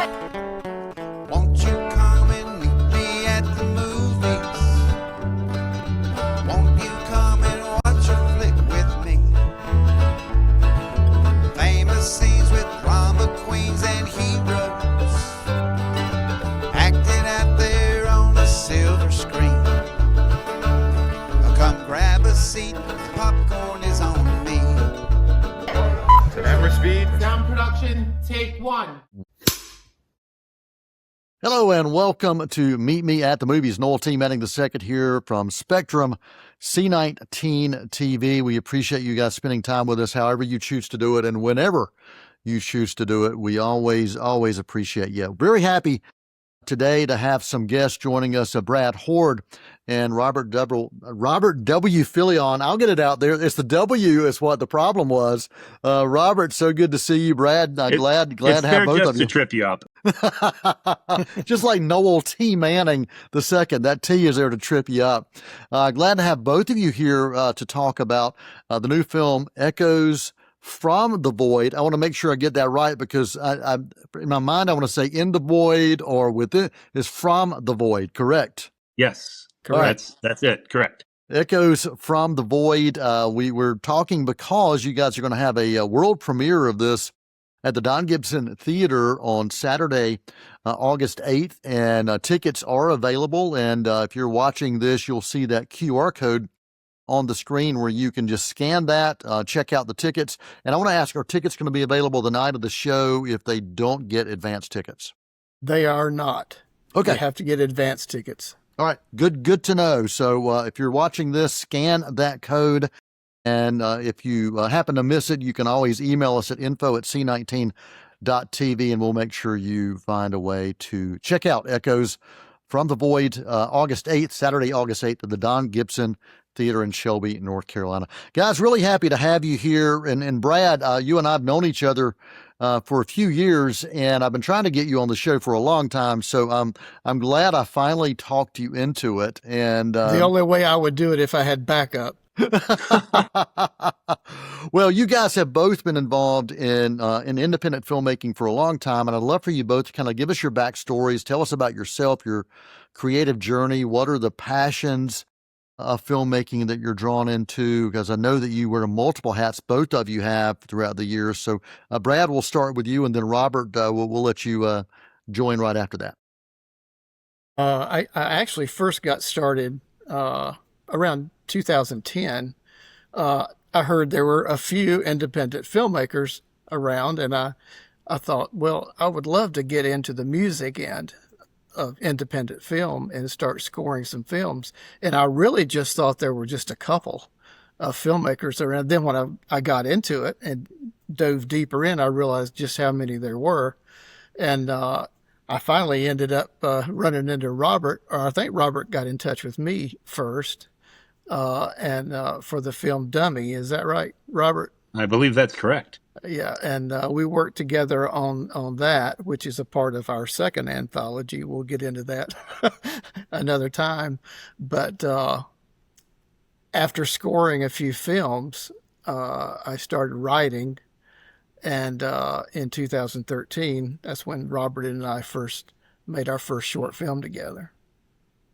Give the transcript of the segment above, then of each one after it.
Won't you come and meet me at the movies? Won't you come and watch a flick with me? Famous scenes with drama queens and heroes acting out there on a silver screen. Come grab a seat, popcorn is on me. Camera speed. Sound production, take one. Hello and welcome to Meet Me at the Movies. Noel T. Manning II here from Spectrum C19 TV. We appreciate you guys spending time with us however you choose to do it and whenever you choose to do it. We always appreciate you. Very happy today to have some guests joining us, Brad Hord and Robert W. Filion. I'll get it out there. It's the W is what the problem was. Robert, so good to see you. Brad, glad to have both of you. To trip you up. Just like Noel T. Manning II, that T is there to trip you up. Glad to have both of you here to talk about the new film, Echoes from the Void. I want to make sure I get that right because I in my mind, I want to say in the void or within is from the void, correct? Yes, correct. That's it, correct. Echoes from the Void. We were talking because you guys are going to have a world premiere of this at the Don Gibson Theater on Saturday, August 8th, and tickets are available. And if you're watching this, you'll see that QR code on the screen where you can just scan that, check out the tickets. And I want to ask, are tickets going to be available the night of the show if they don't get advance tickets? They are not. Okay. They have to get advance tickets. All right. Good to know. So if you're watching this, scan that code. And if you happen to miss it, you can always email us at info@c19.tv and we'll make sure you find a way to check out Echoes from the Void, August 8th, Saturday, August 8th at the Don Gibson Theater in Shelby, North Carolina. Guys, really happy to have you here. And Brad, you and I have known each other for a few years, and I've been trying to get you on the show for a long time. So I'm glad I finally talked you into it. And the only way I would do it if I had backup. Well, you guys have both been involved in independent filmmaking for a long time, and I'd love for you both to kind of give us your backstories. Tell us about yourself, your creative journey. What are the passions of filmmaking that you're drawn into? Because I know that you wear multiple hats, both of you have throughout the years. So, Brad, we'll start with you, and then Robert, we'll let you join right after that. I actually first got started around 2010. I heard there were a few independent filmmakers around, and I thought, well, I would love to get into the music end of independent film and start scoring some films. And I really just thought there were just a couple of filmmakers around. Then when I got into it and dove deeper in, I realized just how many there were. And I finally ended up running into Robert, or I think Robert got in touch with me first, and for the film Dummy. Is that right, Robert? I believe that's correct. Yeah, and we worked together on that, which is a part of our second anthology. We'll get into that another time. But after scoring a few films, I started writing, and in 2013, that's when Robert and I first made our first short film together.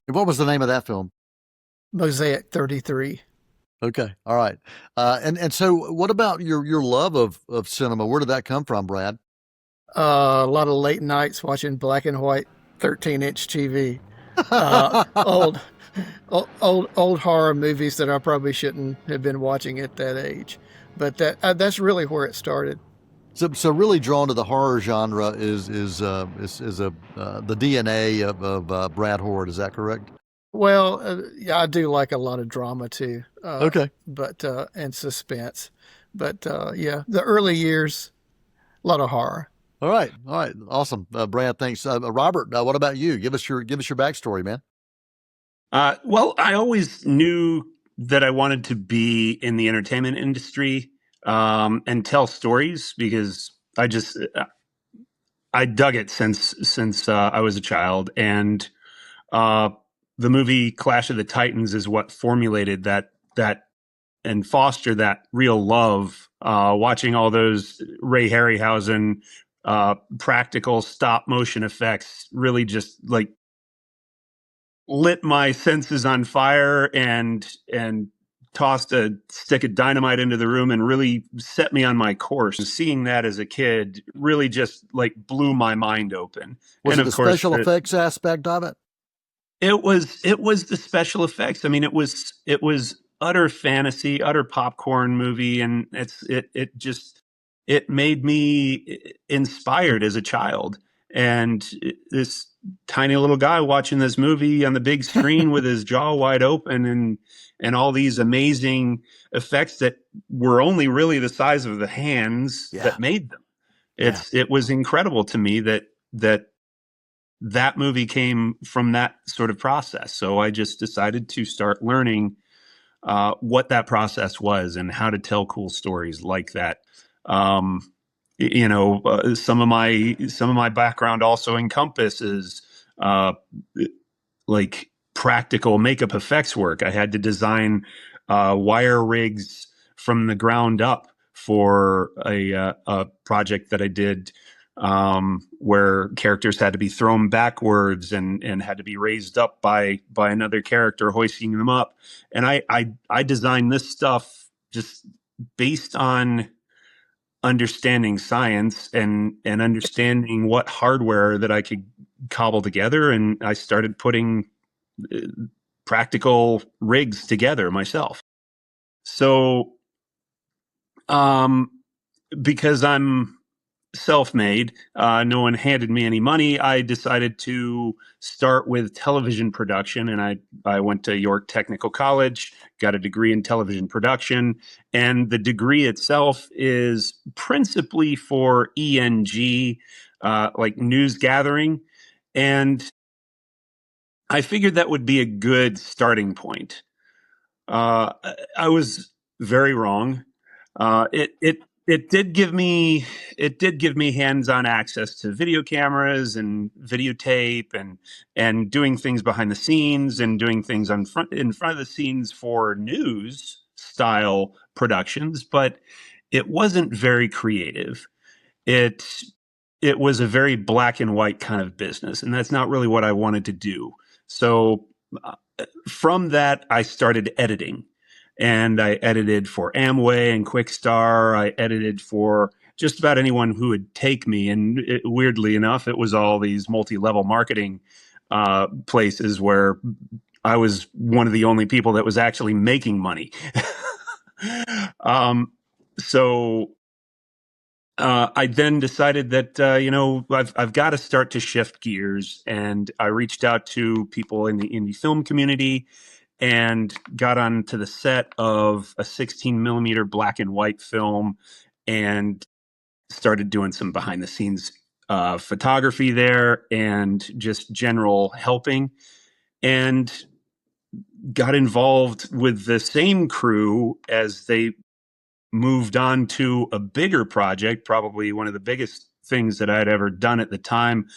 What was the name of that film? Mosaic 33. Okay. All right. And so what about your love of cinema? Where did that come from, Brad? A lot of late nights watching black and white 13-inch TV. Old horror movies that I probably shouldn't have been watching at that age. But that's really where it started. So really drawn to the horror genre is the DNA of Brad Hord. Is that correct? Well, yeah, I do like a lot of drama too. Okay. But and suspense. But yeah, the early years, a lot of horror. All right. Awesome, Brad. Thanks, Robert. What about you? Give us your backstory, man. Well, I always knew that I wanted to be in the entertainment industry and tell stories because I dug it since I was a child, and the movie Clash of the Titans is what formulated that and fostered that real love. Watching all those Ray Harryhausen practical stop motion effects really just like lit my senses on fire and tossed a stick of dynamite into the room and really set me on my course. Seeing that as a kid really just like blew my mind open. Was And it of the course, special effects aspect of it? it was the special effects. I mean, it was utter fantasy, utter popcorn movie, and it made me inspired as a child. And this tiny little guy watching this movie on the big screen with his jaw wide open and all these amazing effects that were only really the size of the hands Yeah. that made them. Yeah. It was incredible to me that movie came from that sort of process. So I just decided to start learning what that process was and how to tell cool stories like that. Um, some of my background also encompasses uh, like practical makeup effects work. I had to design wire rigs from the ground up for a project that I did where characters had to be thrown backwards and had to be raised up by another character hoisting them up. And I designed this stuff just based on understanding science and understanding what hardware that I could cobble together, and I started putting uh, practical rigs together myself. So, um, because I'm self-made, no one handed me any money. I decided to start with television production, and I went to York Technical College, got a degree in television production, and the degree itself is principally for ENG, like news gathering, and I figured that would be a good starting point. Uh, I was very wrong. It did give me hands-on access to video cameras and videotape and doing things behind the scenes and doing things in front of the scenes for news style productions, but it wasn't very creative. It it was a very black and white kind of business, and that's not really what I wanted to do. So uh, from that, I started editing, and I edited for Amway and Quickstar. I edited for just about anyone who would take me, and weirdly enough, it was all these multi-level marketing places where I was one of the only people that was actually making money. um, so I then decided that I've got to start to shift gears, and I reached out to people in the indie film community and got onto the set of a 16 millimeter black and white film and started doing some behind the scenes photography there and just general helping, and got involved with the same crew as they moved on to a bigger project, probably one of the biggest things that I'd ever done at the time,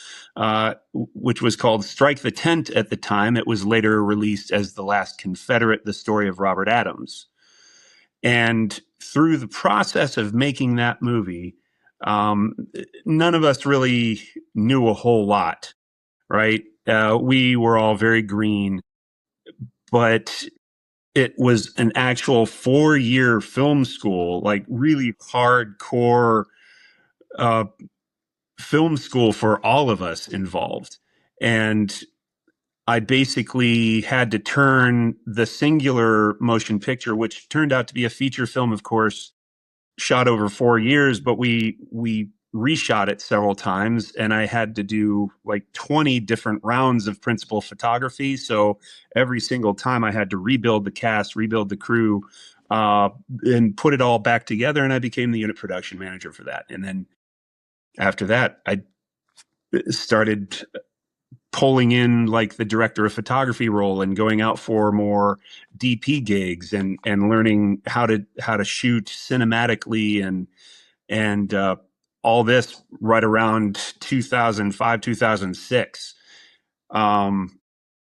which was called Strike the Tent at the time. It was later released as The Last Confederate, the story of Robert Adams. And through the process of making that movie, um, none of us really knew a whole lot, right? We were all very green, but it was an actual 4-year film school, like really hardcore uh, film school for all of us involved. And I basically had to turn the singular motion picture, which turned out to be a feature film, of course, shot over 4 years, but we reshot it several times, and I had to do like 20 different rounds of principal photography. So every single time I had to rebuild the cast, rebuild the crew, and put it all back together. And I became the unit production manager for that. And then after that, I started pulling in like the director of photography role and going out for more DP gigs and learning how to shoot cinematically and all this right around 2005, 2006.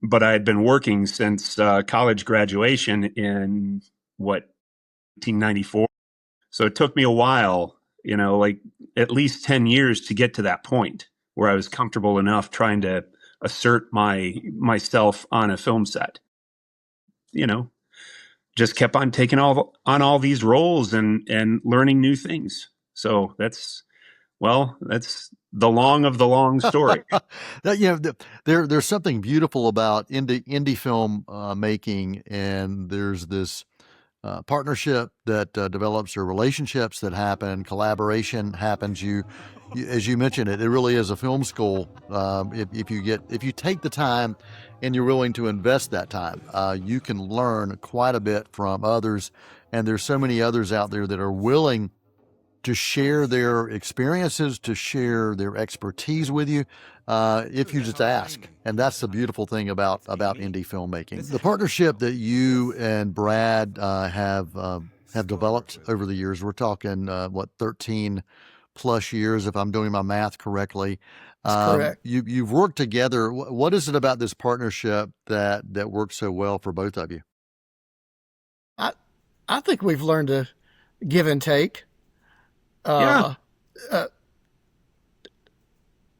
But I had been working since college graduation in what 1994. So it took me a while, like at least 10 years to get to that point where I was comfortable enough trying to assert myself on a film set. Just kept on taking on all these roles and learning new things. So that's the long of the long story. There's something beautiful about indie film making, and there's this partnership that develops, or relationships that happen, collaboration happens. As you mentioned, it really is a film school. If you take the time and you're willing to invest that time, you can learn quite a bit from others. And there's so many others out there that are willing to share their experiences, to share their expertise with you, if you just ask. And that's the beautiful thing about indie filmmaking. The partnership that you and Brad have developed over the years, we're talking 13 plus years, if I'm doing my math correctly. That's correct. You've worked together. What is it about this partnership that works so well for both of you? I think we've learned to give and take. Some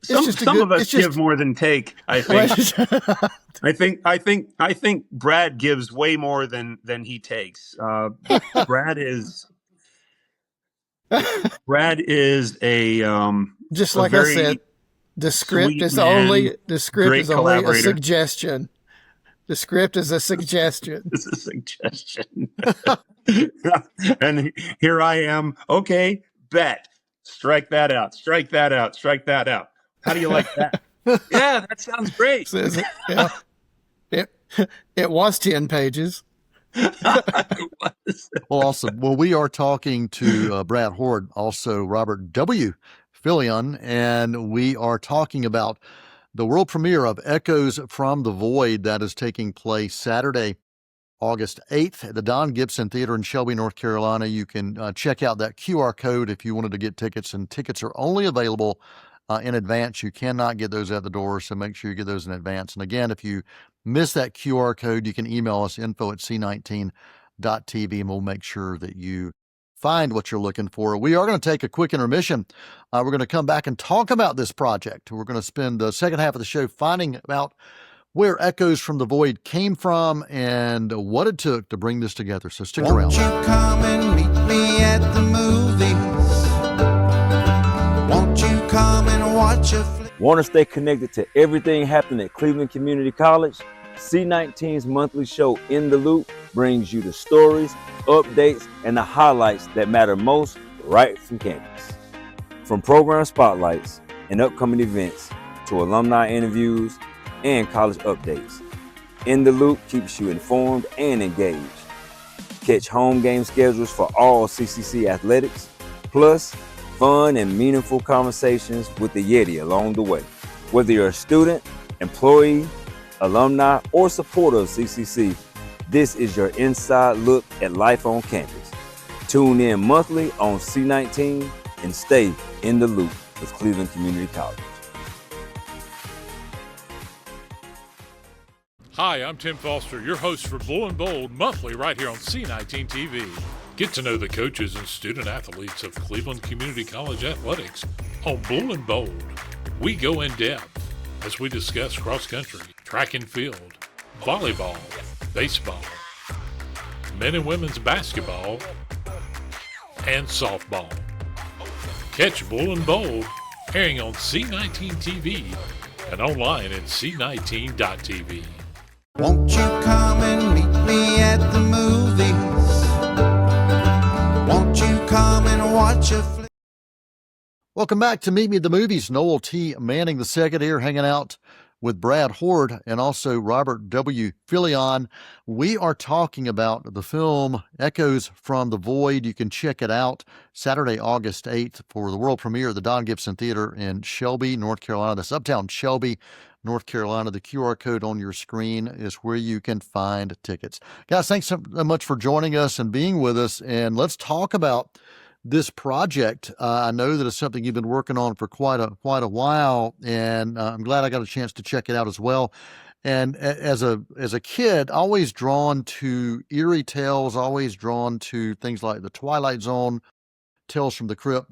of us give more than take, I think. I think Brad gives way more than he takes. Brad is a just like I said, the script is only a suggestion. The script is a suggestion. It's a suggestion. And here I am. Okay, bet. Strike that out. Strike that out. Strike that out. How do you like that? Yeah, that sounds great. Yeah. It was 10 pages. Well, awesome. Well, we are talking to Brad Hord, also Robert W. Fillion, and we are talking about the world premiere of Echoes from the Void that is taking place Saturday, August 8th at the Don Gibson Theater in Shelby, North Carolina. You can check out that QR code if you wanted to get tickets, and tickets are only available in advance. You cannot get those at the door, so make sure you get those in advance. And again, if you miss that QR code, you can email us info@c19.tv, and we'll make sure that you find what you're looking for. We are going to take a quick intermission. We're going to come back and talk about this project. We're going to spend the second half of the show finding out where Echoes from the Void came from and what it took to bring this together. So stick around. Won't you come and meet me at the movies? Won't you come and watch a flick? Want to stay connected to everything happening at Cleveland Community College? C19's monthly show, In the Loop, brings you the stories, updates, and the highlights that matter most right from campus. From program spotlights and upcoming events to alumni interviews and college updates, In the Loop keeps you informed and engaged. Catch home game schedules for all CCC athletics, plus fun and meaningful conversations with the Yeti along the way. Whether you're a student, employee, alumni, or supporter of CCC, this is your inside look at life on campus. Tune in monthly on C19 and stay in the loop with Cleveland Community College. Hi, I'm Tim Foster, your host for Blue and Bold monthly right here on C19 TV. Get to know the coaches and student athletes of Cleveland Community College athletics on Blue and Bold. We go in depth as we discuss cross country, track and field, volleyball, baseball, men and women's basketball, and softball. Catch Blue and Bold airing on C19 TV and online at c19.tv. Won't you come and meet me at the movies? Won't you come and watch a flick? Welcome back to Meet Me at the Movies. Noel T. Manning II here, hanging out with Brad Hord and also Robert W. Fillion. We are talking about the film Echoes from the Void. You can check it out Saturday, August 8th for the world premiere at the Don Gibson Theater in Shelby, North Carolina. That's uptown Shelby, North Carolina. The QR code on your screen is where you can find tickets. Guys, thanks so much for joining us and being with us. And let's talk about this project. I know that it's something you've been working on for quite a while, and I'm glad I got a chance to check it out as well. And as a kid, always drawn to eerie tales, always drawn to things like The Twilight Zone, Tales from the Crypt,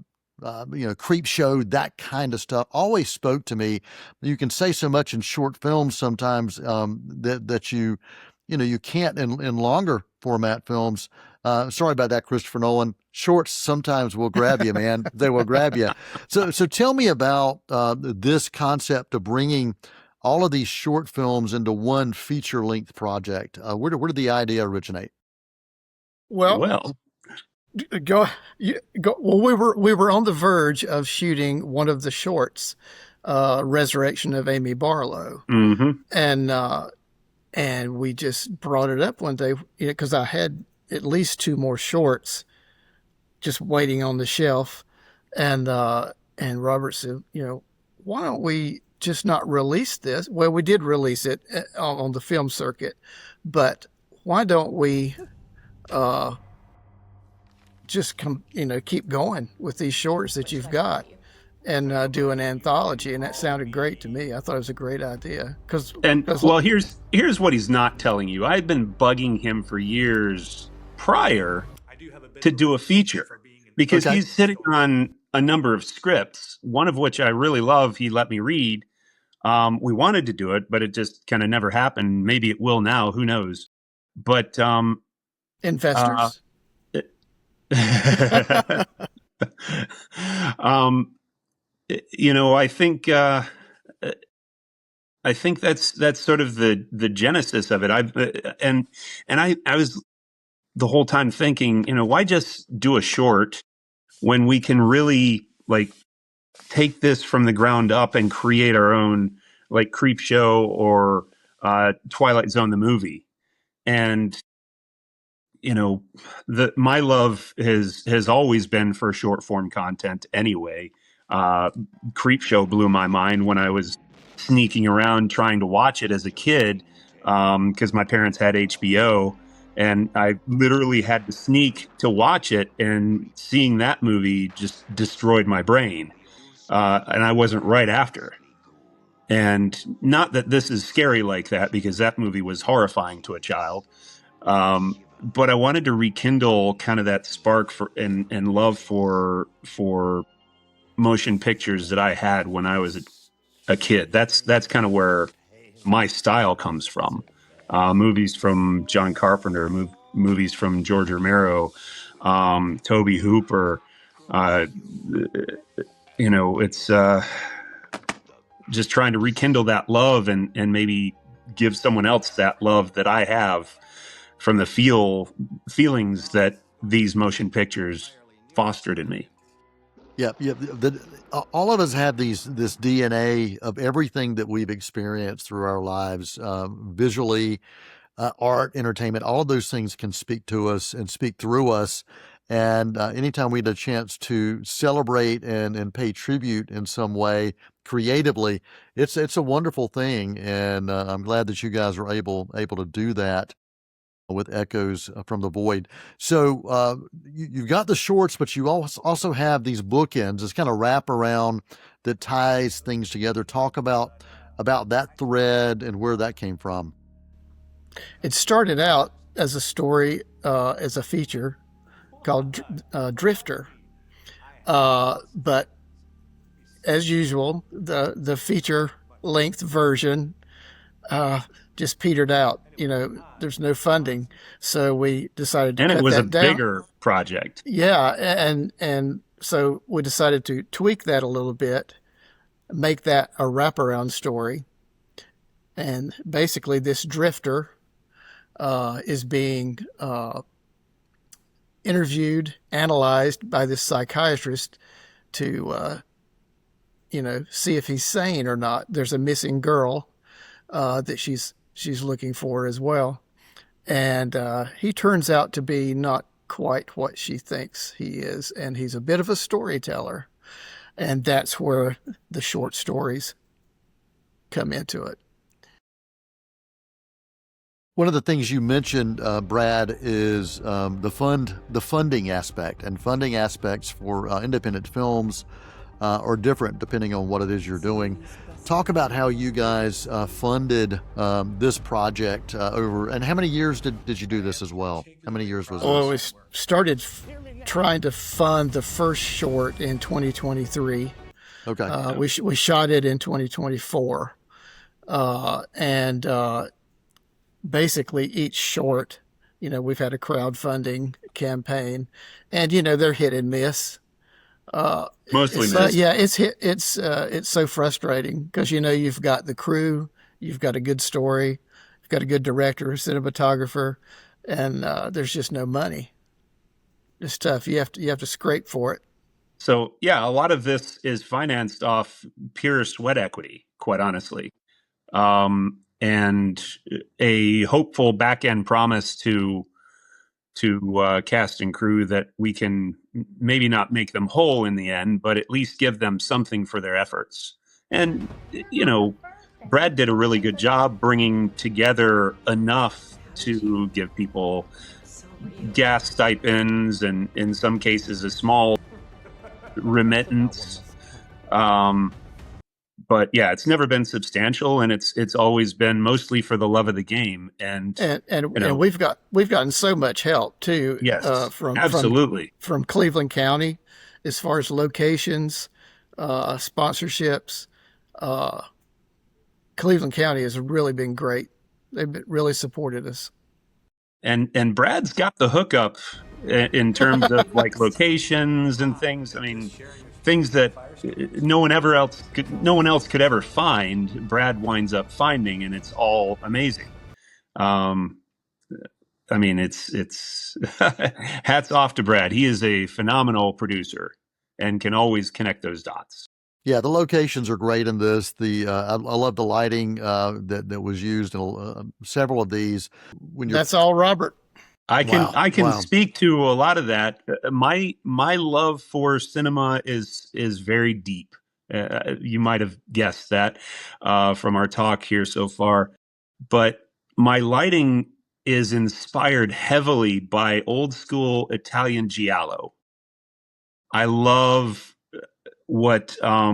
Creep Show, that kind of stuff always spoke to me. You can say so much in short films sometimes that you can't in longer format films. Sorry about that, Christopher Nolan. Shorts sometimes will grab you, man. They will grab you. So tell me about this concept of bringing all of these short films into one feature-length project. Where did the idea originate? Well, go. Well, we were on the verge of shooting one of the shorts, Resurrection of Amy Barlow, and we just brought it up one day because I had at least 2 more shorts just waiting on the shelf, and Robert said, why don't we just not release this? Well, we did release it on the film circuit, but why don't we just keep going with these shorts that you've got and do an anthology? And that sounded great to me. I thought it was a great idea. Here's what he's not telling you. I'd been bugging him for years prior to do a feature because he's sitting on a number of scripts, one of which I really love. He let me read. We wanted to do it, but it just kind of never happened. Maybe it will now. Who knows? But investors. I think that's sort of the genesis of it. I was the whole time thinking, why just do a short when we can really take this from the ground up and create our own Creep Show or Twilight Zone the movie. And my love has always been for short form content anyway. Creep Show blew my mind when I was sneaking around trying to watch it as a kid because my parents had HBO, and I literally had to sneak to watch it, and seeing that movie just destroyed my brain. And I wasn't right after. And not that this is scary like that, because that movie was horrifying to a child. But I wanted to rekindle kind of that spark and love for motion pictures that I had when I was a kid. That's kind of where my style comes from. Movies from John Carpenter, movies from George Romero, Tobe Hooper. It's just trying to rekindle that love and maybe give someone else that love that I have from the feelings that these motion pictures fostered in me. Yeah. All of us have this DNA of everything that we've experienced through our lives, visually, art, entertainment. All of those things can speak to us and speak through us. And anytime we get a chance to celebrate and pay tribute in some way creatively, it's a wonderful thing. And I'm glad that you guys are able to do that with Echoes from the Void. So you've got the shorts, but you also have these bookends, this kind of wrap around that ties things together. Talk about that thread and where that came from. It started out as a story, as a feature called Drifter. But as usual, the feature length version just petered out. There's no funding, so we decided to cut that down. And it was a bigger project. Yeah, and so we decided to tweak that a little bit, make that a wraparound story, and basically this drifter is being interviewed, analyzed by this psychiatrist to see if he's sane or not. There's a missing girl that she's looking for as well. And he turns out to be not quite what she thinks he is. And he's a bit of a storyteller. And that's where the short stories come into it. One of the things you mentioned, Brad, is the funding aspect. And funding aspects for independent films are different depending on what it is you're doing. Talk about how you guys funded this project over, and how many years did you do this as well? How many years was this? Well, we started trying to fund the first short in 2023. Okay. We shot it in 2024. And basically each short, we've had a crowdfunding campaign, and they're hit and miss. Mostly But missed. yeah, it's so frustrating because you've got the crew, you've got a good story, you've got a good director, cinematographer, and there's just no money. It's tough. You have to scrape for it. So yeah, a lot of this is financed off pure sweat equity, quite honestly. And a hopeful back end promise to cast and crew that we can maybe not make them whole in the end, but at least give them something for their efforts. And Brad did a really good job bringing together enough to give people gas stipends and in some cases a small remittance. But yeah, it's never been substantial, and it's always been mostly for the love of the game. And we've gotten so much help too. Yes, from absolutely. from Cleveland County, as far as locations, sponsorships. Cleveland County has really been great. They've really supported us. And Brad's got the hookup in terms of like locations and things. I mean, things that no one else could ever find. Brad winds up finding, and it's all amazing. I mean, it's hats off to Brad. He is a phenomenal producer and can always connect those dots. Yeah, the locations are great in this. I love the lighting that was used in several of these. That's all Robert. I can speak to a lot of that. My love for cinema is very deep. You might have guessed that from our talk here so far. But my lighting is inspired heavily by old school Italian giallo. I love what a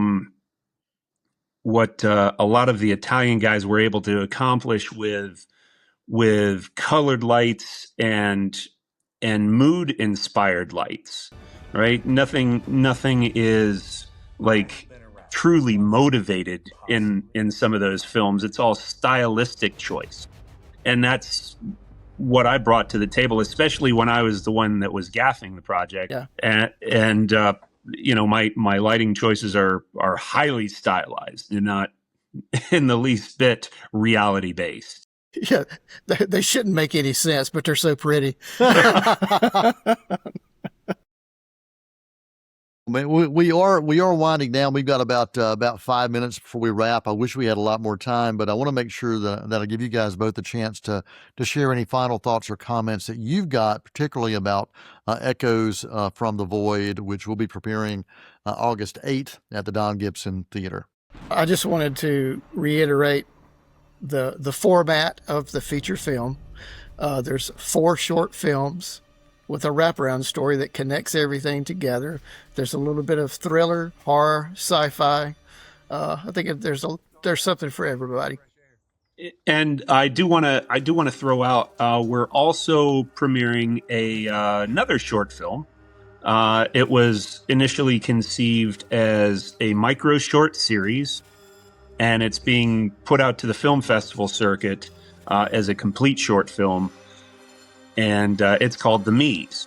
lot of the Italian guys were able to accomplish with colored lights and mood inspired lights, right? Nothing is like truly motivated in some of those films. It's all stylistic choice. And that's what I brought to the table, especially when I was the one that was gaffing the project. Yeah. And my lighting choices are highly stylized. They're not in the least bit reality based. Yeah, they shouldn't make any sense, but they're so pretty. We are winding down. We've got about 5 minutes before we wrap. I wish we had a lot more time, but I want to make sure that I give you guys both a chance to share any final thoughts or comments that you've got, particularly about Echoes from the Void, which we'll be preparing August 8th at the Don Gibson Theater. I just wanted to reiterate the format of the feature film. There's 4 short films with a wraparound story that connects everything together. There's a little bit of thriller, horror, sci-fi. I think there's something for everybody. And I do want to throw out we're also premiering another short film. It was initially conceived as a micro short series, and it's being put out to the film festival circuit as a complete short film. And it's called The Me's.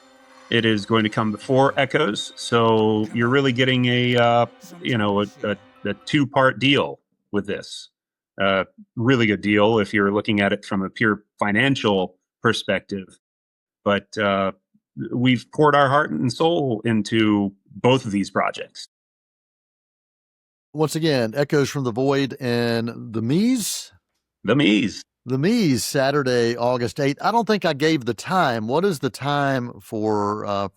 It is going to come before Echoes, so you're really getting a 2-part deal with this. Really good deal if you're looking at it from a pure financial perspective. But we've poured our heart and soul into both of these projects. Once again, Echoes from the Void and The Me's. The Me's. The Me's, Saturday, August 8th. I don't think I gave the time. What is the time for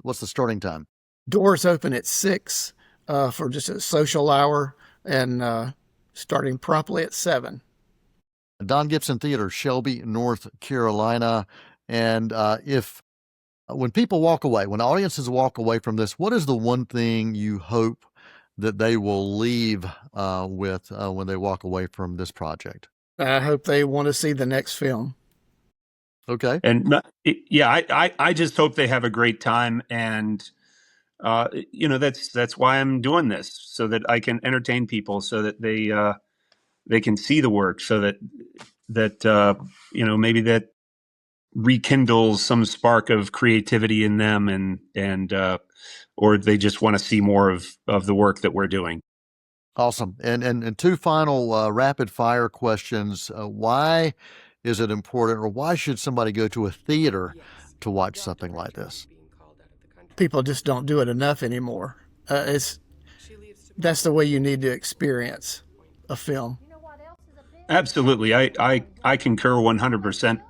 what's the starting time? Doors open at 6 for just a social hour, and starting promptly at 7. Don Gibson Theater, Shelby, North Carolina. And when people walk away, when audiences walk away from this, what is the one thing you hope that they will leave with when they walk away from this project? I hope they want to see the next film. Okay. And I just hope they have a great time. And that's why I'm doing this, so that I can entertain people, so that they can see the work, so that maybe that rekindles some spark of creativity in them, and or they just want to see more of the work that we're doing. Awesome. And two final rapid fire questions. Why is it important, or why should somebody go to a theater to watch something like this? People just don't do it enough anymore. That's the way you need to experience a film. Absolutely. I concur 100%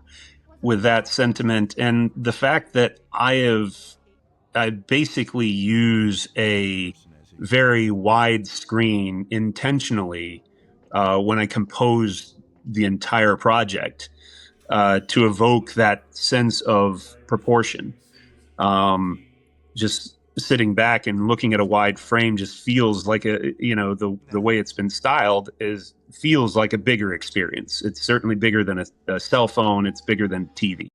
with that sentiment. And the fact that I basically use a very wide screen intentionally when I compose the entire project to evoke that sense of proportion. Just sitting back and looking at a wide frame just feels like the way it's been styled feels like a bigger experience. It's certainly bigger than a cell phone. It's bigger than TV.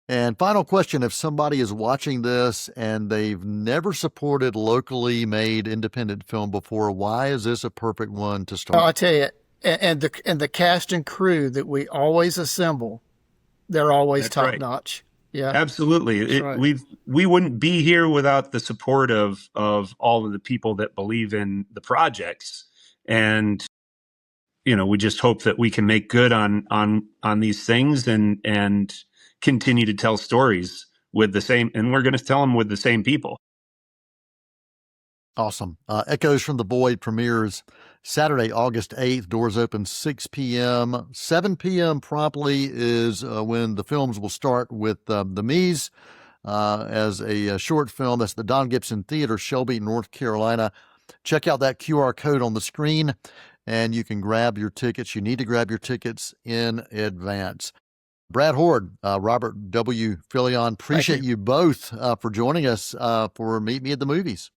And final question, if somebody is watching this and they've never supported locally made independent film before, why is this a perfect one to start? I'll tell you, and the cast and crew that we always assemble, they're always top notch. Yeah, absolutely. Right. We wouldn't be here without the support of all of the people that believe in the projects, and we just hope that we can make good on these things and continue to tell stories with the same, and we're going to tell them with the same people. Awesome. Echoes from the Void premieres Saturday, August 8th. Doors open 6 p.m. 7 p.m. promptly is when the films will start with The Me's as a short film. That's the Don Gibson Theater, Shelby, North Carolina. Check out that QR code on the screen, and you can grab your tickets. You need to grab your tickets in advance. Brad Hord, Robert W. Filion, appreciate you both for joining us for Meet Me at the Movies.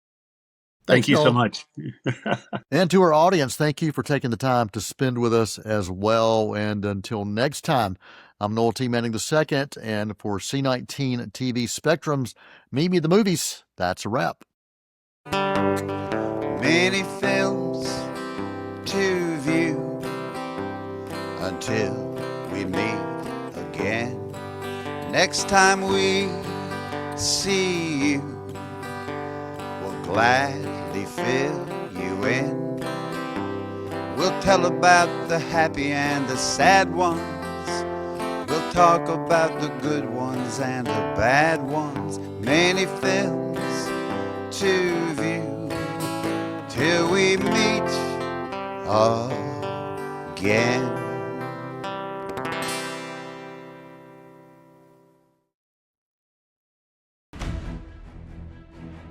Thank you so much. And to our audience, thank you for taking the time to spend with us as well. And until next time, I'm Noel T. Manning II, and for C19 TV Spectrum's Meet Me at the Movies, that's a wrap. Many films to view until we meet again. Next time we see you, we'll gladly fill you in. We'll tell about the happy and the sad ones. We'll talk about the good ones and the bad ones. Many films to view till we meet again.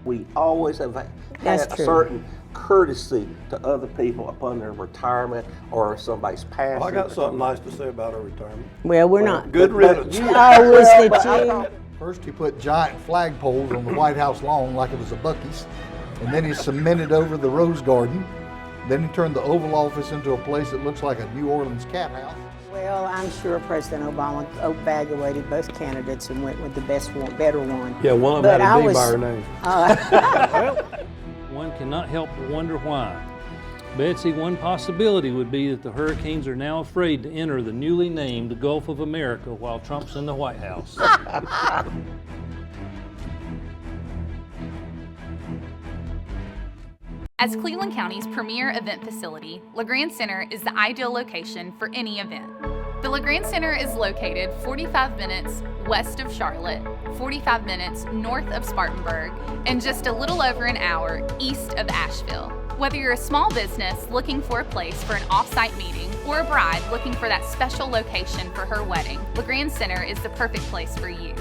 We always have had a certain courtesy to other people upon their retirement or somebody's passing. Well, I got something nice to say about our retirement. Well, we're not. Good riddance. Oh, was it you? First, he put giant flagpoles on the White House lawn like it was a Buc-ee's, and then he cemented over the Rose Garden. Then he turned the Oval Office into a place that looks like a New Orleans cat house. Well, I'm sure President Obama evaluated both candidates and went with the best one, better one. Yeah, one of them had a D by her name. Well, one cannot help but wonder why. Betsy, one possibility would be that the Hurricanes are now afraid to enter the newly named Gulf of America while Trump's in the White House. As Cleveland County's premier event facility, LeGrand Center is the ideal location for any event. The LeGrand Center is located 45 minutes west of Charlotte, 45 minutes north of Spartanburg, and just a little over an hour east of Asheville. Whether you're a small business looking for a place for an off-site meeting or a bride looking for that special location for her wedding, LeGrand Center is the perfect place for you.